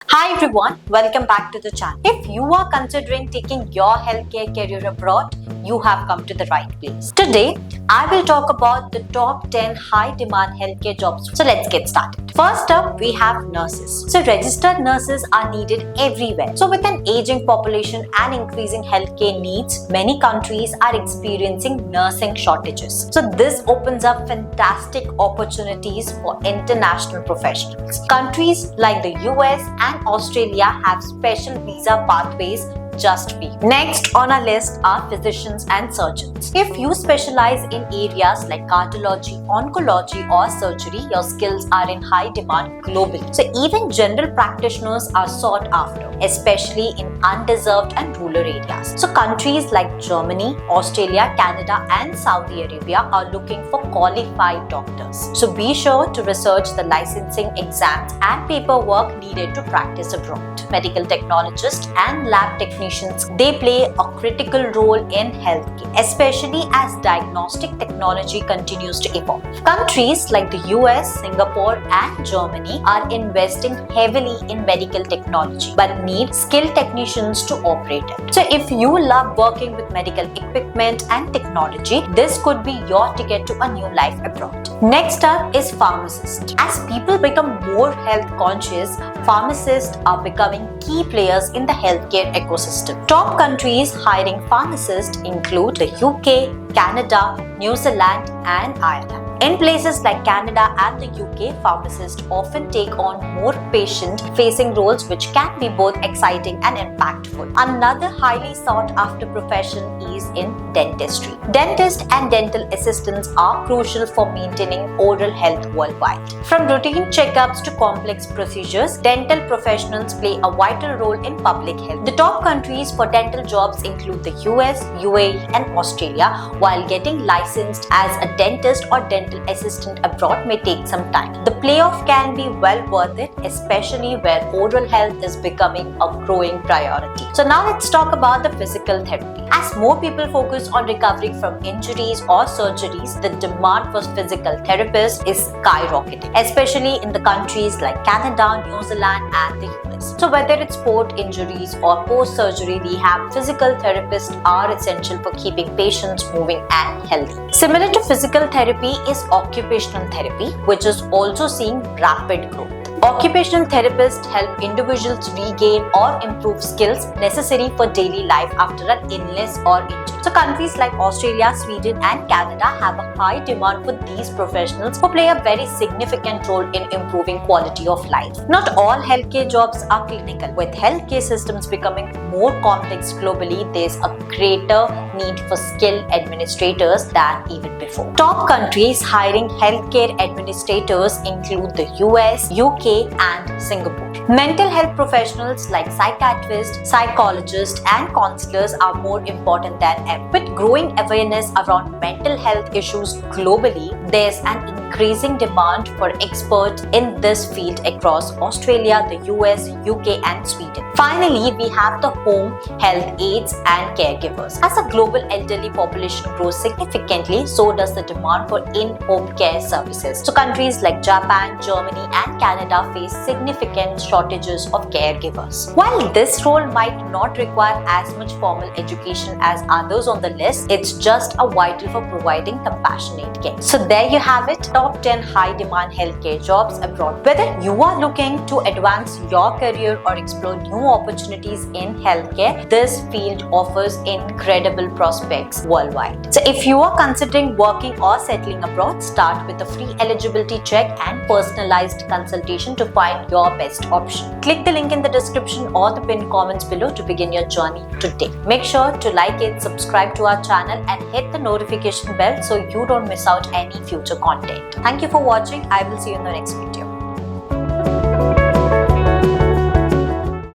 Hi everyone, welcome back to the channel. If you are considering taking your healthcare career abroad, you have come to the right place. Today, I will talk about the top 10 high demand healthcare jobs. So let's get started. First up, we have nurses. So registered nurses are needed everywhere. So with an aging population and increasing healthcare needs, many countries are experiencing nursing shortages. So this opens up fantastic opportunities for international professionals. Countries like the US and Australia have special visa pathways just for you. Next on our list are physicians and surgeons. If you specialize in areas like cardiology, oncology, or surgery, your skills are in high demand globally. So even general practitioners are sought after, especially in undeserved and rural areas. So countries like Germany, Australia, Canada, and Saudi Arabia are looking for qualified doctors. So be sure to research the licensing exams and paperwork needed to practice abroad. Medical technologists and lab technicians, they play a critical role in healthcare, especially as diagnostic technology continues to evolve. Countries like the US, Singapore, and Germany are investing heavily in medical technology but need skilled technicians to operate it. So if you love working with medical equipment and technology, this could be your ticket to a new life abroad. Next up is pharmacists. As people become more health conscious, pharmacists are becoming key players in the healthcare ecosystem. Top countries hiring pharmacists include the UK, Canada, New Zealand, and Ireland. In places like Canada and the UK, pharmacists often take on more patient-facing roles, which can be both exciting and impactful. Another highly sought-after profession is in dentistry. Dentists and dental assistants are crucial for maintaining oral health worldwide. From routine checkups to complex procedures, dental professionals play a vital role in public health. The top countries for dental jobs include the US, UAE, and Australia, while getting licensed as a dentist or dental assistant abroad may take some time. The payoff can be well worth it, especially where oral health is becoming a growing priority. So now let's talk about the physical therapy. As more people focus on recovering from injuries or surgeries, the demand for physical therapists is skyrocketing, especially in the countries like Canada, New Zealand, and the US. So whether it's sport injuries or post-surgery rehab, physical therapists are essential for keeping patients moving and healthy. Similar to physical therapy is occupational therapy, which is also seeing rapid growth. Occupational therapists help individuals regain or improve skills necessary for daily life after an illness or injury. So countries like Australia, Sweden, and Canada have a high demand for these professionals who play a very significant role in improving quality of life. Not all healthcare jobs are clinical. With healthcare systems becoming more complex globally, there's a greater need for skilled administrators than even before. Top countries hiring healthcare administrators include the US, UK, and Singapore. Mental health professionals like psychiatrists, psychologists, and counselors are more important than ever. With growing awareness around mental health issues globally, there's an increasing demand for experts in this field across Australia, the US, UK, and Sweden. Finally, we have the home health aides and caregivers. As a global elderly population grows significantly, so does the demand for in-home care services. So countries like Japan, Germany, and Canada face significant shortages of caregivers. While this role might not require as much formal education as others on the list, it's just a vital for providing compassionate care. So there you have it, top 10 high-demand healthcare jobs abroad. Whether you are looking to advance your career or explore new opportunities in healthcare, this field offers incredible prospects worldwide. So if you are considering working or settling abroad, start with a free eligibility check and personalized consultation to find your best option. Click the link in the description or the pinned comments below to begin your journey today. Make sure to like it, subscribe to our channel, and hit the notification bell so you don't miss out any future content. Thank you for watching. I will see you in the next video.